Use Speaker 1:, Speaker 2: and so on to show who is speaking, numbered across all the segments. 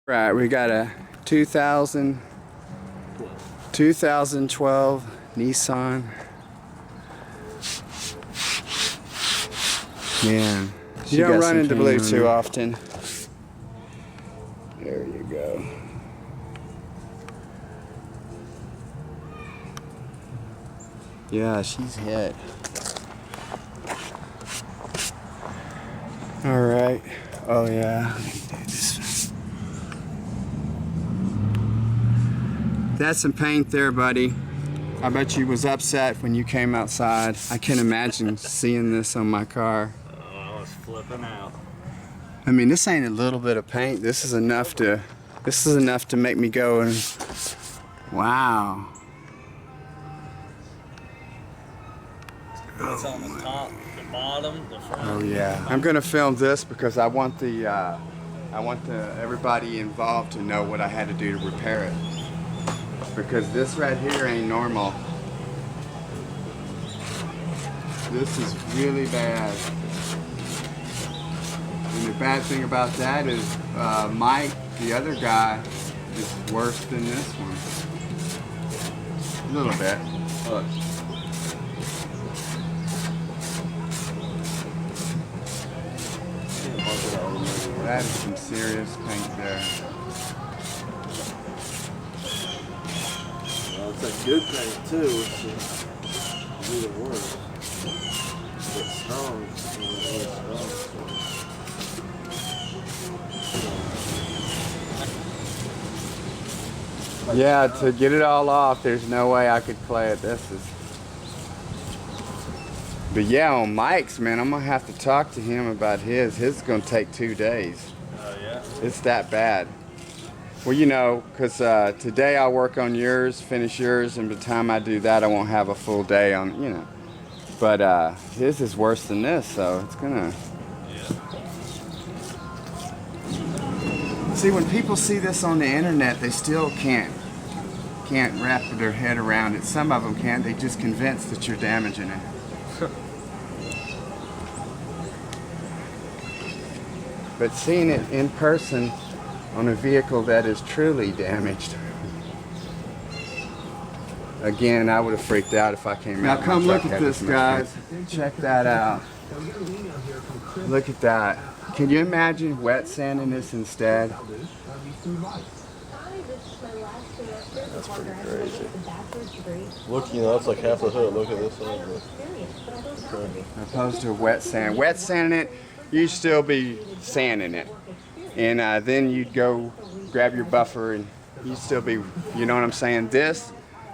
Speaker 1: Right, we got a 2012 Nissan. Man, you don't run into blue too often. There you go. Yeah, she's hit. All right. Oh yeah. That's some paint there, buddy. I bet you was upset when you came outside. I can't imagine seeing this on my car.
Speaker 2: Oh, I was flipping out.
Speaker 1: I mean, this ain't a little bit of paint. This is enough to make me go and wow.
Speaker 2: It's on the top, the bottom, the front.
Speaker 1: Oh yeah. I'm gonna film this because I want everybody involved to know what I had to do to repair it. Because this right here ain't normal. This is really bad. And the bad thing about that is Mike, the other guy, is worse than this one. A little bit. Look. That is some serious paint there.
Speaker 2: Well, it's a good paint too. It's even worse. It's strong. It's really strong.
Speaker 1: Yeah, to get it all off, there's no way I could clay it. But yeah, on Mike's, man, I'm gonna have to talk to him about his. His is gonna take 2 days.
Speaker 2: Oh yeah?
Speaker 1: It's that bad. Well, you know, because today I'll work on yours, finish yours, and by the time I do that, I won't have a full day on, you know. But his is worse than this, so it's gonna...
Speaker 2: Yeah.
Speaker 1: See, when people see this on the internet, they still can't wrap their head around it. Some of them can't. They just convinced that you're damaging it. But seeing it in person on a vehicle that is truly damaged, again, I would have freaked out if I came out. Now come look at this, guys. Check that out. Look at that. Can you imagine wet sanding this instead?
Speaker 2: That's pretty crazy. Look, you know, that's like half the hood. Look at this side.
Speaker 1: Opposed to wet sand. Wet sanding it, you'd still be sanding it. And then you'd go grab your buffer and you'd still be, you know what I'm saying? This,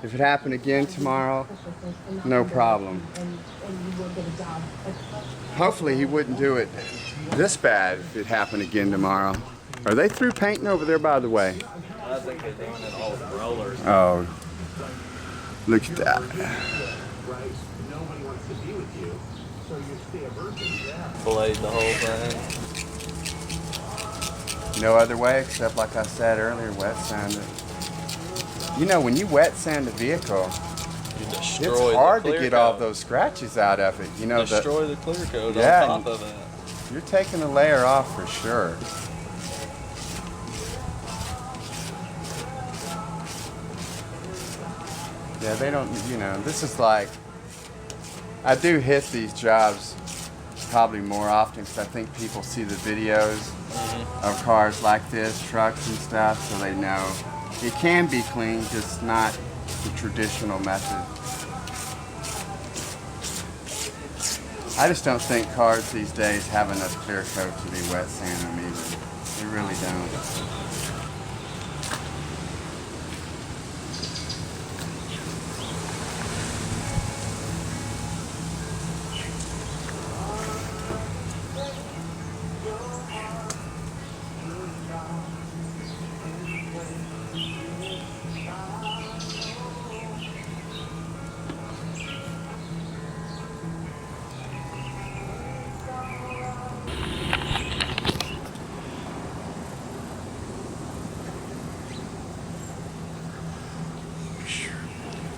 Speaker 1: if it happened again tomorrow, no problem. Hopefully he wouldn't do it this bad if it happened again tomorrow. Are they through painting over there, by the way?
Speaker 2: I think they're doing it all with rollers.
Speaker 1: Oh, look at that.
Speaker 2: Filleted the whole thing.
Speaker 1: No other way except, like I said earlier, wet sand it. You know, when you wet sand a vehicle, it's hard to get all those scratches out of it. You know,
Speaker 2: destroy the clear coat on top of it.
Speaker 1: You're taking a layer off for sure. Yeah, they don't, you know, this is like, I do hit these jobs probably more often because I think people see the videos of cars like this, trucks and stuff, so they know it can be clean, just not the traditional method. I just don't think cars these days have enough clear coat to be wet sanding them either. They really don't.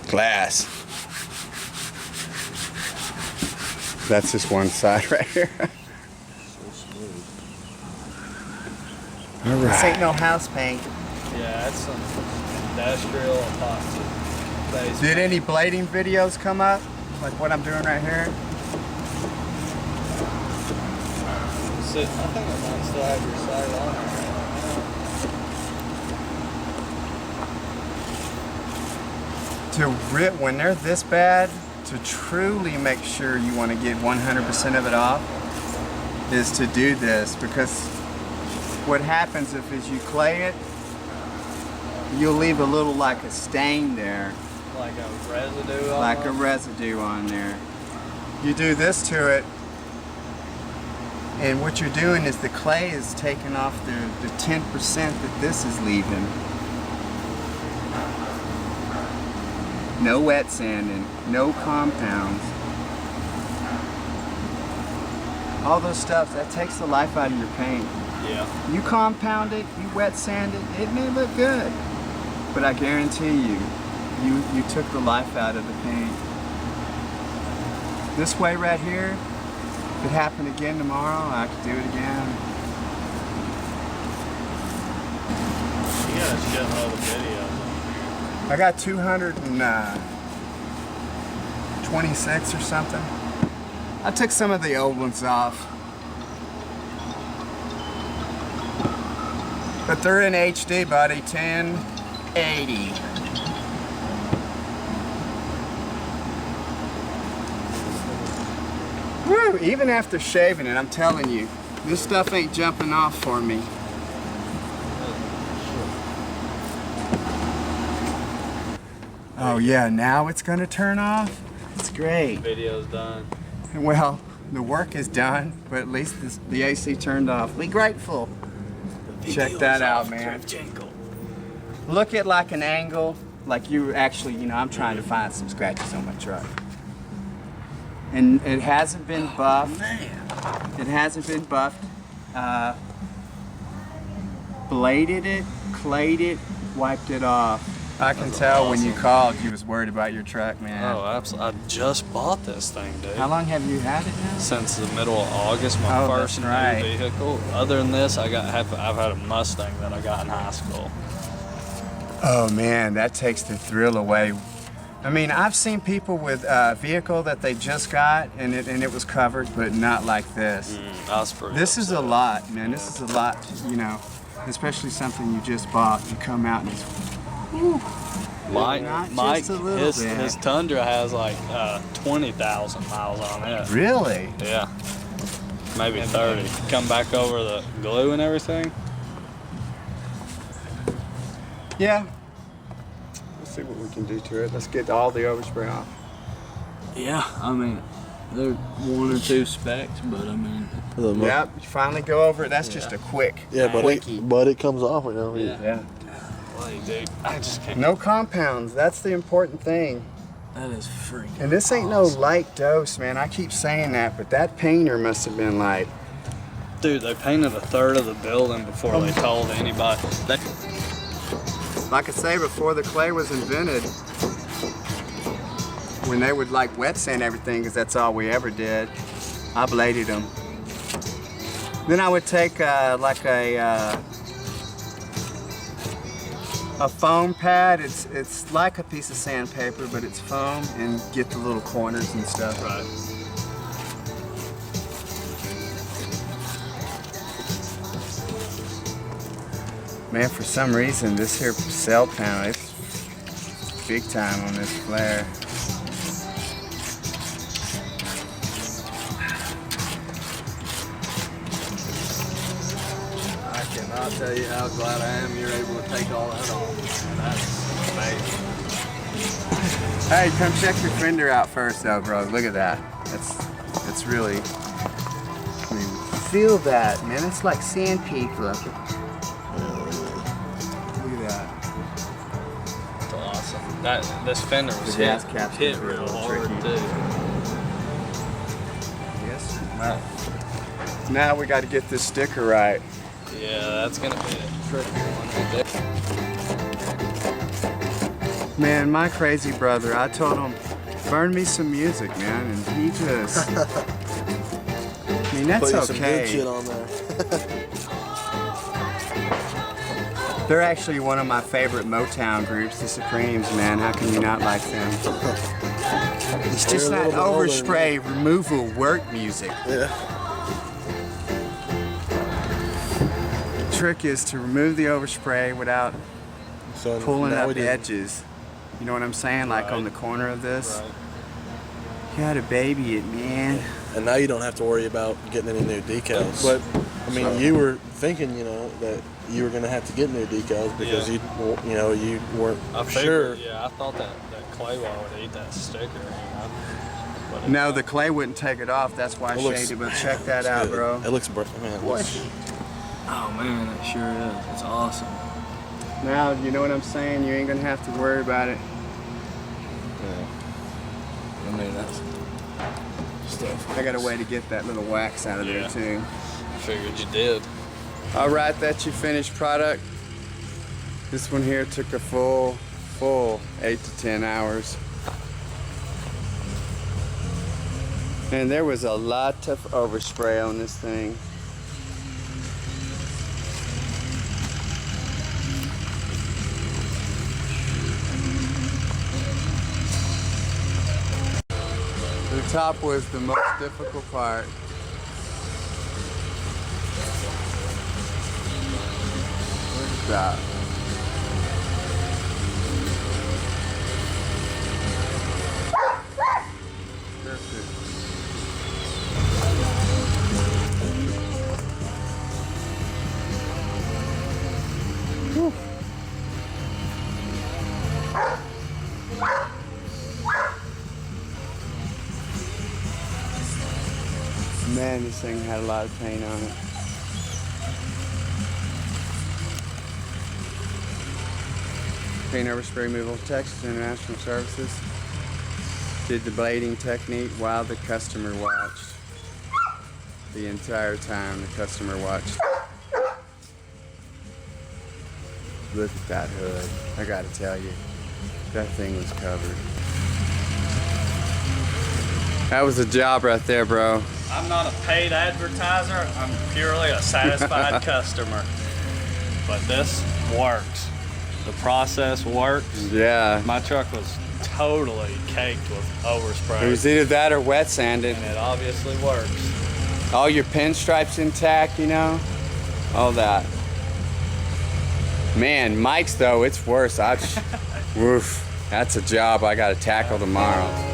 Speaker 1: Glass. That's just one side right here.
Speaker 2: So smooth.
Speaker 1: All right. This ain't no house paint.
Speaker 3: Yeah, that's some industrial epoxy.
Speaker 1: Did any blading videos come up? Like what I'm doing right here?
Speaker 3: So, I think I might still have your site on
Speaker 1: To rip, when they're this bad, to truly make sure you want to get 100% of it off, is to do this, because what happens if is you clay it, you'll leave a little like a stain there.
Speaker 3: Like a residue on
Speaker 1: Like a residue on there. You do this to it, and what you're doing is the clay is taking off the 10% that this is leaving. No wet sanding, no compounds. All those stuff, that takes the life out of your paint.
Speaker 3: Yeah.
Speaker 1: You compound it, you wet sand it, it may look good. But I guarantee you, you took the life out of the paint. This way right here, if it happened again tomorrow, I could do it again.
Speaker 3: You got a shitload of videos.
Speaker 1: I got 226 or something. I took some of the old ones off. But they're in HD, buddy, 1080. Woo! Even after shaving it, I'm telling you, this stuff ain't jumping off for me. Oh yeah, now it's gonna turn off? It's great.
Speaker 3: Video's done.
Speaker 1: Well, the work is done, but at least the AC turned off. Be grateful. Check that out, man. Look at like an angle, like you actually, you know, I'm trying to find some scratches on my truck. And it hasn't been buffed. It hasn't been buffed. Bladed it, clayed it, wiped it off. I can tell when you called you was worried about your truck, man.
Speaker 3: Oh, absolutely. I just bought this thing, dude.
Speaker 1: How long have you had it now?
Speaker 3: Since the middle of August, my first new
Speaker 1: right.
Speaker 3: vehicle. Other than this, I've had a Mustang that I got in high school.
Speaker 1: Oh man, that takes the thrill away. I mean, I've seen people with a vehicle that they just got and it was covered, but not like this. This is a lot, man. This is a lot, you know, especially something you just bought. You come out and it's, whew,
Speaker 3: Mike, his Tundra has like 20,000 miles on it.
Speaker 1: Really?
Speaker 3: Yeah, maybe 30. Come back over the glue and everything.
Speaker 1: Yeah. Let's see what we can do to it. Let's get all the overspray off.
Speaker 3: Yeah, I mean, there are one or two specks, but I mean.
Speaker 1: Yep, you finally go over it. That's just a quick.
Speaker 2: Yeah, but it comes off, you know.
Speaker 1: Yeah.
Speaker 3: Like, dude, I just can't.
Speaker 1: No compounds. That's the important thing.
Speaker 3: That is freaking.
Speaker 1: And this ain't no light dose, man. I keep saying that, but that painter must have been like.
Speaker 3: Dude, they painted a third of the building before they told anybody.
Speaker 1: Like I say, before the clay was invented, when they would like wet sand everything, because that's all we ever did, I bladed them. Then I would take like a foam pad. It's like a piece of sandpaper, but it's foam, and get the little corners and stuff.
Speaker 3: Right.
Speaker 1: Man, for some reason, this here cell panel, it's big time on this flare.
Speaker 3: I cannot tell you how glad I am you're able to take all that off. That's amazing.
Speaker 1: Hey, come check your fender out first though, bro. Look at that. It's really, I mean, feel that, man. It's like sandpaper. Look at that.
Speaker 3: That's awesome. This fender was
Speaker 1: The gas cap's
Speaker 3: hit
Speaker 1: gonna be a
Speaker 3: real
Speaker 1: little
Speaker 3: hard
Speaker 1: tricky.
Speaker 3: too.
Speaker 1: Yes. Now we got to get this sticker right.
Speaker 3: Yeah, that's gonna be a tricky one right there.
Speaker 1: Man, my crazy brother, I told him, burn me some music, man, and he just, I mean, that's
Speaker 2: Put some good
Speaker 1: okay.
Speaker 2: shit on there.
Speaker 1: They're actually one of my favorite Motown groups, the Supremes, man. How can you not like them? It's just
Speaker 2: They're a
Speaker 1: not
Speaker 2: little bit older
Speaker 1: overspray removal work music.
Speaker 2: Yeah.
Speaker 1: The trick is to remove the overspray without
Speaker 2: So
Speaker 1: pulling
Speaker 2: now
Speaker 1: up
Speaker 2: we
Speaker 1: the
Speaker 2: did-
Speaker 1: edges. You know what I'm saying? Like on the corner of this. You gotta baby it, man.
Speaker 2: And now you don't have to worry about getting any new decals. But I mean, you were thinking, you know, that you were going to have to get new decals because you know, you weren't
Speaker 3: I
Speaker 2: sure.
Speaker 3: figured, yeah, I thought that clay wall would eat that sticker. But
Speaker 1: No, the clay wouldn't take it off. That's why I
Speaker 2: It looks-
Speaker 1: shaded it. But check that
Speaker 2: It's
Speaker 1: out,
Speaker 2: good.
Speaker 1: bro.
Speaker 2: It looks, man, it looks,
Speaker 3: oh man, it sure is. It's awesome.
Speaker 1: Now, you know what I'm saying? You ain't gonna have to worry about it.
Speaker 2: yeah.
Speaker 3: I mean, that's stuff.
Speaker 1: I got a way to get that little wax out of there
Speaker 3: Yeah.
Speaker 1: too.
Speaker 3: I figured you did.
Speaker 1: All right, that's your finished product. This one here took a full 8 to 10 hours. And there was a lot of overspray on this thing. The top was the most difficult part. Look at that. Perfect. Whew. Man, this thing had a lot of paint on it. Paint Overspray Removal of Texas International Services. Did the blading technique while the customer watched. The entire time the customer watched. Look at that hood. I gotta tell you, that thing was covered. That was a job right there, bro.
Speaker 3: I'm not a paid advertiser. I'm purely a satisfied customer. But this works. The process works.
Speaker 1: Yeah.
Speaker 3: My truck was totally caked with overspray.
Speaker 1: It was either that or wet sanded.
Speaker 3: And it obviously works.
Speaker 1: All your pinstripes intact, you know? All that. Man, Mike's though, it's worse. Woof. That's a job I gotta tackle tomorrow.